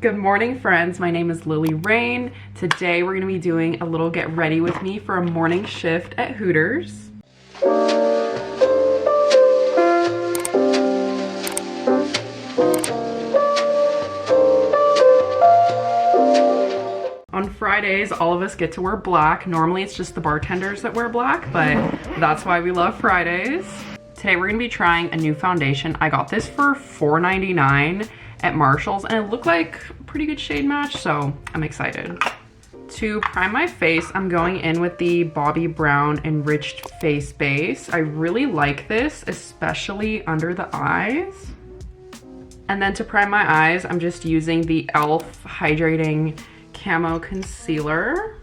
Good morning, friends. My name is Lily Rain. Today we're going to be doing a little get ready with me for a morning shift at Hooters. On Fridays, all of us get to wear black. Normally it's just the bartenders that wear black, but that's why we love Fridays. Today we're going to be trying a new foundation. I got this for $4.99 at Marshall's and it looked like a pretty good shade match, so I'm excited. To prime my face, I'm going in with the Bobbi Brown Enriched Face Base. I really like this, especially under the eyes. And then to prime my eyes, I'm just using the e.l.f. Hydrating Camo Concealer.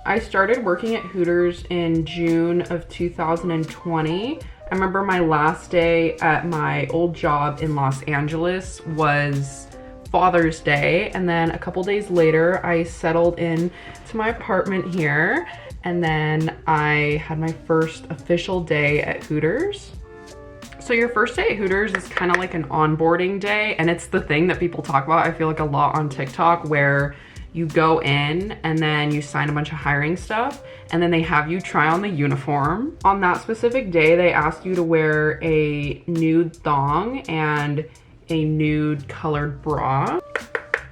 I started working at Hooters in June of 2020. I remember my last day at my old job in Los Angeles was Father's Day, and then a couple days later I settled in to my apartment here, and then I had my first official day at Hooters. So your first day at Hooters is kind of like an onboarding day, and it's the thing that people talk about, I feel like, a lot on TikTok, where you go in and then you sign a bunch of hiring stuff and then they have you try on the uniform. On that specific day, they ask you to wear a nude thong and a nude colored bra.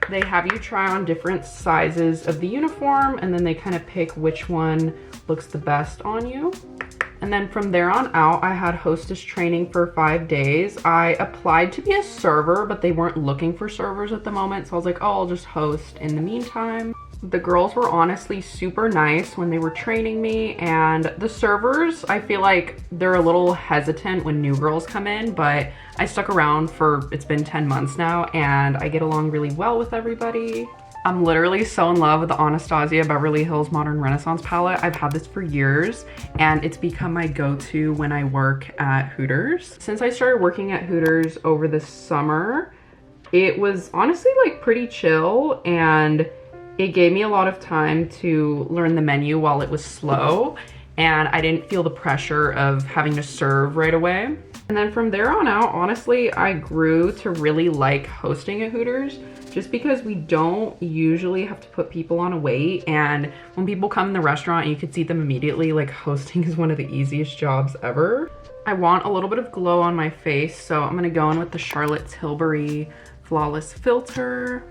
They have you try on different sizes of the uniform and then they kind of pick which one looks the best on you. And then from there on out, I had hostess training for 5 days. I applied to be a server, but they weren't looking for servers at the moment. So I was like, oh, I'll just host in the meantime. The girls were honestly super nice when they were training me. And the servers, I feel like they're a little hesitant when new girls come in, but I stuck around for, it's been 10 months now, and I get along really well with everybody. I'm literally so in love with the Anastasia Beverly Hills Modern Renaissance palette. I've had this for years and it's become my go-to when I work at Hooters. Since I started working at Hooters over the summer, it was honestly like pretty chill and it gave me a lot of time to learn the menu while it was slow, and I didn't feel the pressure of having to serve right away. And then from there on out, honestly, I grew to really like hosting at Hooters just because we don't usually have to put people on a wait. And when people come in the restaurant, you can see them immediately. Like, hosting is one of the easiest jobs ever. I want a little bit of glow on my face, so I'm gonna go in with the Charlotte Tilbury Flawless Filter.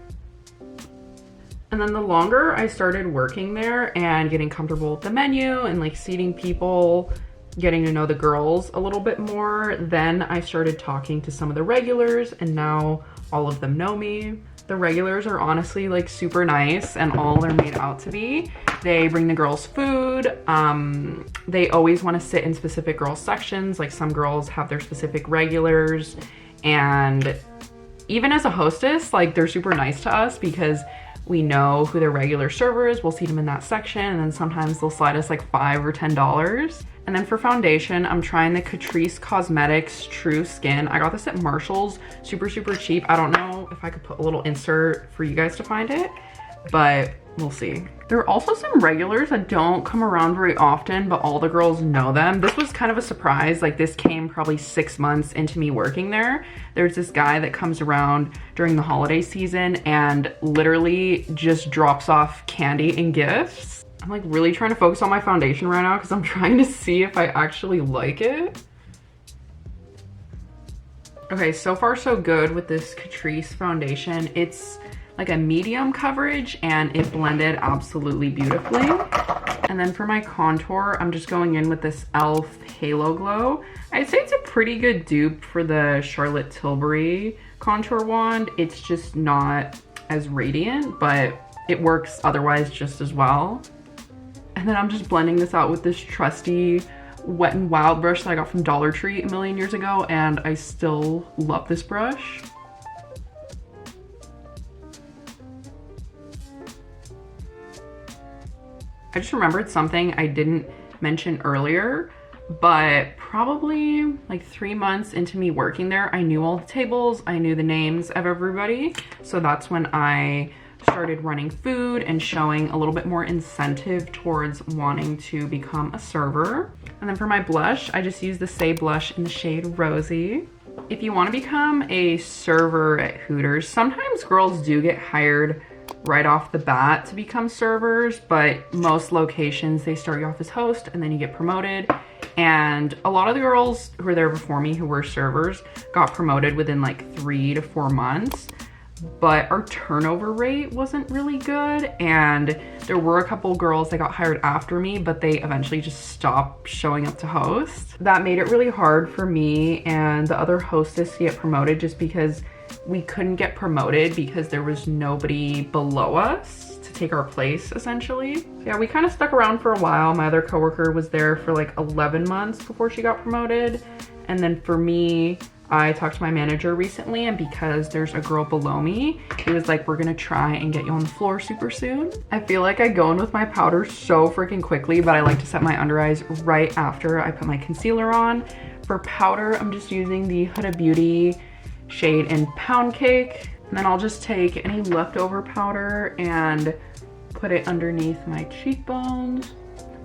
And then the longer I started working there and getting comfortable with the menu and like seating people, getting to know the girls a little bit more, then I started talking to some of the regulars and now all of them know me. The regulars are honestly like super nice and all they're made out to be. They bring the girls food. They always want to sit in specific girl sections. Like, some girls have their specific regulars, and even as a hostess, like, they're super nice to us because we know who their regular server is. We'll see them in that section, and then sometimes they'll slide us like $5 or $10. And then for foundation, I'm trying the Catrice Cosmetics True Skin. I got this at Marshall's, super cheap. I don't know if I could put a little insert for you guys to find it, but we'll see. There are also some regulars that don't come around very often, but all the girls know them. This was kind of a surprise. Like, this came probably 6 months into me working there. There's this guy that comes around during the holiday season and literally just drops off candy and gifts. I'm like really trying to focus on my foundation right now because I'm trying to see if I actually like it. Okay, so far so good with this Catrice foundation. It's like a medium coverage and it blended absolutely beautifully. And then for my contour, I'm just going in with this e.l.f. Halo Glow. I'd say it's a pretty good dupe for the Charlotte Tilbury contour wand. It's just not as radiant, but it works otherwise just as well. And then I'm just blending this out with this trusty Wet n Wild brush that I got from Dollar Tree a million years ago, and I still love this brush. I just remembered something I didn't mention earlier, but probably like 3 months into me working there, I knew all the tables, I knew the names of everybody. So that's when I started running food and showing a little bit more incentive towards wanting to become a server. And then for my blush, I just used the Say blush in the shade Rosy. If you want to become a server at Hooters, sometimes girls do get hired right off the bat to become servers, but most locations, they start you off as host and then you get promoted. And a lot of the girls who were there before me who were servers got promoted within like 3 to 4 months. But our turnover rate wasn't really good, and there were a couple girls that got hired after me, but they eventually just stopped showing up to host. That made it really hard for me and the other hostess to get promoted, just because we couldn't get promoted because there was nobody below us to take our place, essentially. Yeah, we kind of stuck around for a while. My other coworker was there for like 11 months before she got promoted, and then for me, I talked to my manager recently, and because there's a girl below me, he was like, we're gonna try and get you on the floor super soon. I feel like I go in with my powder so freaking quickly, but I like to set my under eyes right after I put my concealer on. For powder, I'm just using the Huda Beauty shade in Pound Cake. And then I'll just take any leftover powder and put it underneath my cheekbones.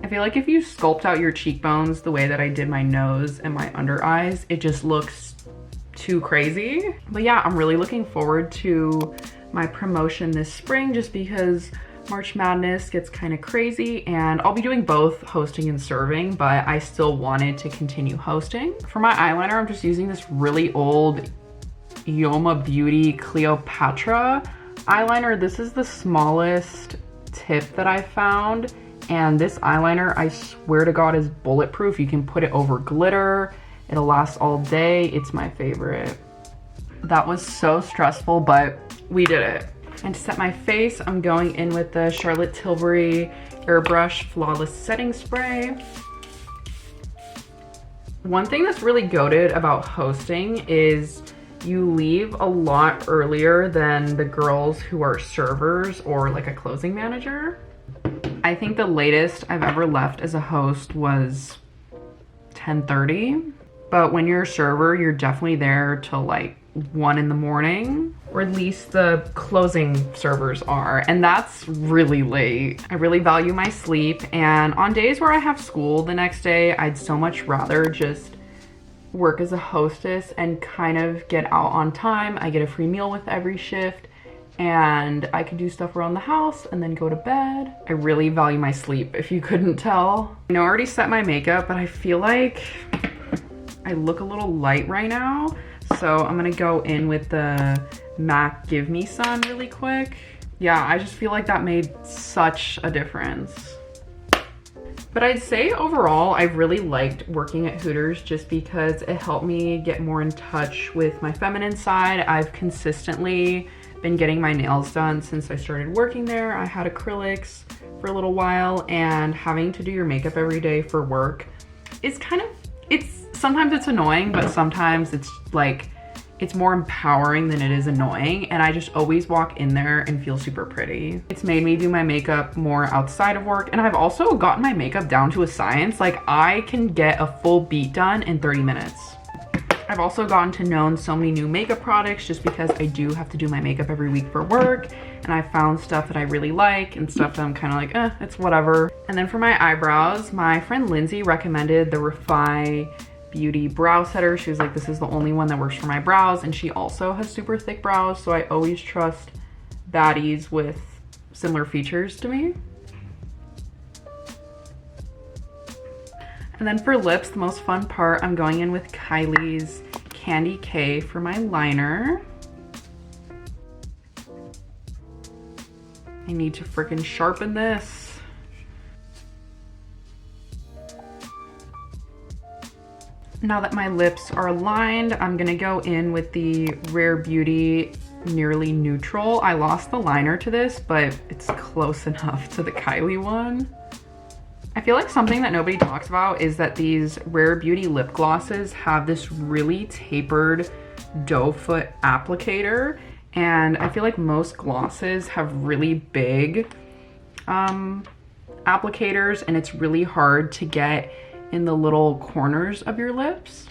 I feel like if you sculpt out your cheekbones the way that I did my nose and my under eyes, it just looks too crazy. But yeah, I'm really looking forward to my promotion this spring, just because March Madness gets kind of crazy, and I'll be doing both hosting and serving, but I still wanted to continue hosting. For my eyeliner, I'm just using this really old Yoma Beauty Cleopatra eyeliner. This is the smallest tip that I found, and this eyeliner, I swear to God, is bulletproof. You can put it over glitter. It'll last all day. It's my favorite. That was so stressful, but we did it. And to set my face, I'm going in with the Charlotte Tilbury Airbrush Flawless Setting Spray. One thing that's really goated about hosting is you leave a lot earlier than the girls who are servers or like a closing manager. I think the latest I've ever left as a host was 10:30. But when you're a server, you're definitely there till like 1 in the morning, or at least the closing servers are, and that's really late. I really value my sleep, and on days where I have school the next day, I'd so much rather just work as a hostess and kind of get out on time. I get a free meal with every shift, and I can do stuff around the house and then go to bed. I really value my sleep, if you couldn't tell. I know I already set my makeup, but I feel like I look a little light right now, so I'm gonna go in with the MAC Give Me Sun really quick. Yeah, I just feel like that made such a difference. But I'd say overall, I've really liked working at Hooters just because it helped me get more in touch with my feminine side. I've consistently been getting my nails done since I started working there. I had acrylics for a little while, and having to do your makeup every day for work is kind of, sometimes it's annoying, but sometimes it's like, it's more empowering than it is annoying, and I just always walk in there and feel super pretty. It's made me do my makeup more outside of work, and I've also gotten my makeup down to a science. Like, I can get a full beat done in 30 minutes. I've also gotten to know so many new makeup products just because I do have to do my makeup every week for work, and I found stuff that I really like and stuff that I'm kind of like, it's whatever. And then for my eyebrows, my friend Lindsay recommended the Refi Beauty brow setter. She was like, this is the only one that works for my brows, and she also has super thick brows, so I always trust baddies with similar features to me. And then for lips, the most fun part, I'm going in with Kylie's Candy K for my liner. I need to freaking sharpen this. Now that my lips are lined, I'm gonna go in with the Rare Beauty Nearly Neutral. I lost the liner to this, but it's close enough to the Kylie one. I feel like something that nobody talks about is that these Rare Beauty lip glosses have this really tapered doe foot applicator, and I feel like most glosses have really big applicators, and it's really hard to get in the little corners of your lips.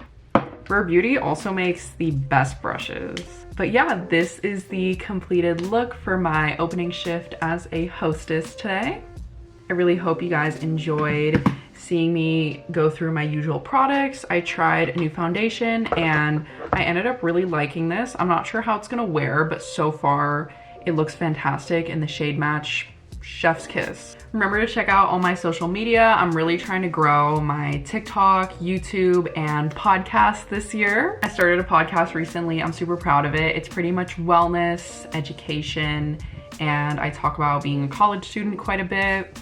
Rare Beauty also makes the best brushes. But yeah, this is the completed look for my opening shift as a hostess today. I really hope you guys enjoyed seeing me go through my usual products. I tried a new foundation and I ended up really liking this. I'm not sure how it's gonna wear, but so far it looks fantastic in the shade match Chef's Kiss. Remember to check out all my social media. I'm really trying to grow my TikTok, YouTube, and podcast this year. I started a podcast recently. I'm super proud of it. It's pretty much wellness, education, and I talk about being a college student quite a bit.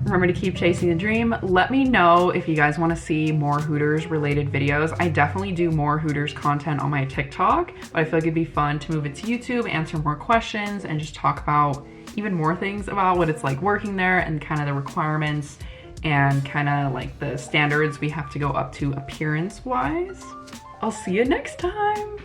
Remember to keep chasing the dream. Let me know if you guys want to see more Hooters related videos. I definitely do more Hooters content on my TikTok, but I feel like it'd be fun to move it to YouTube, answer more questions, and just talk about even more things about what it's like working there and kind of the requirements and kind of like the standards we have to go up to appearance wise. I'll see you next time.